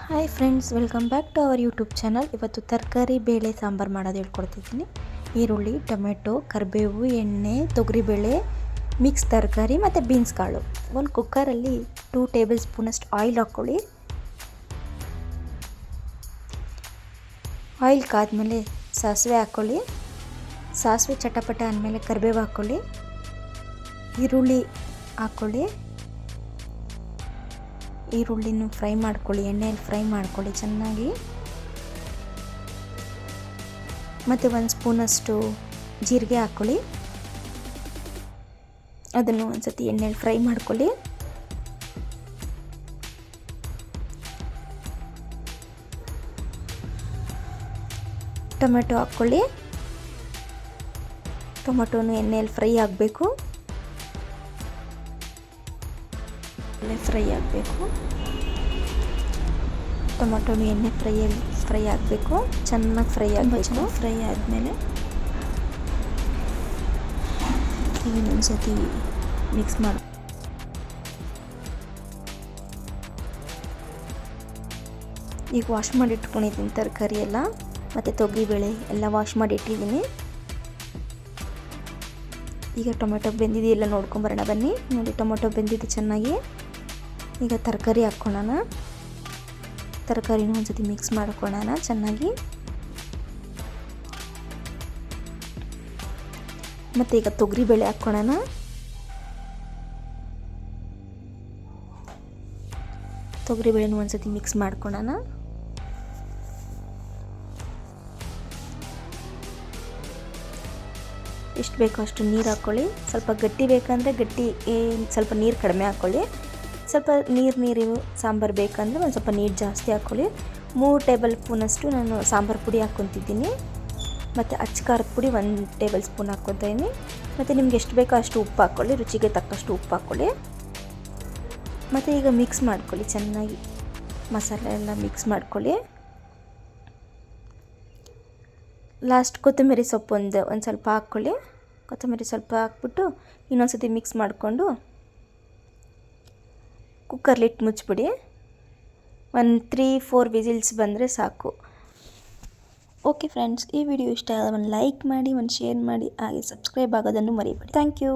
Hi friends, welcome back to our YouTube channel. ಇವತ್ತು ತರಕಾರಿ ಬೇಳೆ ಸಾಂಬಾರು ಮಾಡೋದು ಹೇಳ್ಕೊಡ್ತಿದ್ದೀನಿ. ಈರುಳ್ಳಿ, ಟೊಮೆಟೊ, ಕರಿಬೇವು, ಎಣ್ಣೆ, ತೊಗರಿಬೇಳೆ, ಮಿಕ್ಸ್ ತರಕಾರಿ ಮತ್ತು ಬೀನ್ಸ್ ಕಾಳು. ಒಂದು ಕುಕ್ಕರಲ್ಲಿ 2 ಟೇಬಲ್ ಸ್ಪೂನಷ್ಟು ಆಯಿಲ್ ಹಾಕ್ಕೊಳ್ಳಿ. ಆಯಿಲ್ ಕಾದ್ಮೇಲೆ ಸಾಸಿವೆ ಹಾಕ್ಕೊಳ್ಳಿ. ಸಾಸಿವೆ ಚಟಪಟ ಅಂದಮೇಲೆ ಕರಿಬೇವು ಹಾಕ್ಕೊಳ್ಳಿ. ಈರುಳ್ಳಿ ಹಾಕ್ಕೊಳ್ಳಿ. ಈರುಳ್ಳಿನೂ ಫ್ರೈ ಮಾಡ್ಕೊಳ್ಳಿ, ಎಣ್ಣೆಯಲ್ಲಿ ಫ್ರೈ ಮಾಡ್ಕೊಳ್ಳಿ ಚೆನ್ನಾಗಿ. ಮತ್ತು 1 ಸ್ಪೂನಷ್ಟು ಜೀರಿಗೆ ಹಾಕ್ಕೊಳ್ಳಿ. ಅದನ್ನು ಒಂದು ಸತಿ ಎಣ್ಣೆಯಲ್ಲಿ ಫ್ರೈ ಮಾಡ್ಕೊಳ್ಳಿ. ಟೊಮೆಟೊ ಹಾಕ್ಕೊಳ್ಳಿ. ಟೊಮೆಟೊನು ಎಣ್ಣೆಯಲ್ಲಿ ಫ್ರೈ ಆಗಬೇಕು. ಫ್ರೈ ಆಗಬೇಕು. ಟೊಮೆಟೊನು ಎಣ್ಣೆ ಫ್ರೈ ಆಗಬೇಕು, ಚೆನ್ನಾಗಿ ಫ್ರೈ ಆಗಬೇಕು. ಫ್ರೈ ಆದಮೇಲೆ ಇನ್ನೊಂದು ಸತಿ ಮಿಕ್ಸ್ ಮಾಡಿ. ಈಗ ವಾಶ್ ಮಾಡಿ ಇಟ್ಕೊಂಡಿದ್ದೀನಿ ತರಕಾರಿ ಎಲ್ಲ, ಮತ್ತು ತೊಗರಿಬೇಳೆ ಎಲ್ಲ ವಾಶ್ ಮಾಡಿ ಇಟ್ಟಿದ್ದೀನಿ. ಈಗ ಟೊಮೆಟೊ ಬೆಂದಿದೆಯಲ್ಲ ನೋಡ್ಕೊಂಬರೋಣ ಬನ್ನಿ. ನೋಡಿ, ಟೊಮೆಟೊ ಬೆಂದಿದೆ ಚೆನ್ನಾಗಿ. ಈಗ ತರಕಾರಿ ಹಾಕ್ಕೊಳ್ಳೋಣ. ತರಕಾರಿನೂ ಒಂದು ಸತಿ ಮಿಕ್ಸ್ ಮಾಡ್ಕೊಳ್ಳೋಣ ಚೆನ್ನಾಗಿ. ಮತ್ತು ಈಗ ತೊಗರಿಬೇಳೆ ಹಾಕ್ಕೊಳ್ಳೋಣ. ತೊಗರಿಬೇಳೆನೂ ಒಂದು ಸತಿ ಮಿಕ್ಸ್ ಮಾಡ್ಕೊಳ್ಳೋಣ. ಎಷ್ಟು ಬೇಕೋ ಅಷ್ಟು ನೀರು ಹಾಕ್ಕೊಳ್ಳಿ. ಸ್ವಲ್ಪ ಗಟ್ಟಿ ಬೇಕಂದರೆ ಗಟ್ಟಿ, ಸ್ವಲ್ಪ ನೀರು ಕಡಿಮೆ ಹಾಕ್ಕೊಳ್ಳಿ. ಸ್ವಲ್ಪ ನೀರು ಸಾಂಬಾರು ಬೇಕಂದರೆ ಒಂದು ಸ್ವಲ್ಪ ನೀರು ಜಾಸ್ತಿ ಹಾಕ್ಕೊಳ್ಳಿ. 3 ಟೇಬಲ್ ಸ್ಪೂನಷ್ಟು ನಾನು ಸಾಂಬಾರು ಪುಡಿ ಹಾಕ್ಕೊತಿದ್ದೀನಿ. ಮತ್ತು ಅಚ್ಚ ಖಾರದ ಪುಡಿ 1 ಟೇಬಲ್ ಸ್ಪೂನ್ ಹಾಕ್ಕೊತಾಯಿದ್ದೀನಿ. ಮತ್ತು ನಿಮ್ಗೆ ಎಷ್ಟು ಬೇಕೋ ಅಷ್ಟು ಉಪ್ಪು ಹಾಕ್ಕೊಳ್ಳಿ, ರುಚಿಗೆ ತಕ್ಕಷ್ಟು ಉಪ್ಪು ಹಾಕ್ಕೊಳ್ಳಿ. ಮತ್ತು ಈಗ ಮಿಕ್ಸ್ ಮಾಡ್ಕೊಳ್ಳಿ ಚೆನ್ನಾಗಿ. ಮಸಾಲೆ ಎಲ್ಲ ಮಿಕ್ಸ್ ಮಾಡ್ಕೊಳ್ಳಿ. ಲಾಸ್ಟ್ ಕೊತ್ತಂಬರಿ ಸೊಪ್ಪು ಒಂದು ಸ್ವಲ್ಪ ಹಾಕ್ಕೊಳ್ಳಿ. ಕೊತ್ತಂಬರಿ ಸ್ವಲ್ಪ ಹಾಕ್ಬಿಟ್ಟು ಇನ್ನೊಂದು ಸತಿ ಮಿಕ್ಸ್ ಮಾಡಿಕೊಂಡು ಕುಕ್ಕರ್ಲಿಟ್ಟು ಮುಚ್ಚಿಬಿಡಿ. 3-4 ವಿಸಿಲ್ಸ್ ಬಂದರೆ ಸಾಕು. ಓಕೆ ಫ್ರೆಂಡ್ಸ್, ಈ ವಿಡಿಯೋ ಇಷ್ಟ ಆದ ಒಂದು ಲೈಕ್ ಮಾಡಿ, ಒಂದು ಶೇರ್ ಮಾಡಿ, ಹಾಗೆ ಸಬ್ಸ್ಕ್ರೈಬ್ ಆಗೋದನ್ನು ಮರಿಬೇಡಿ. Thank you.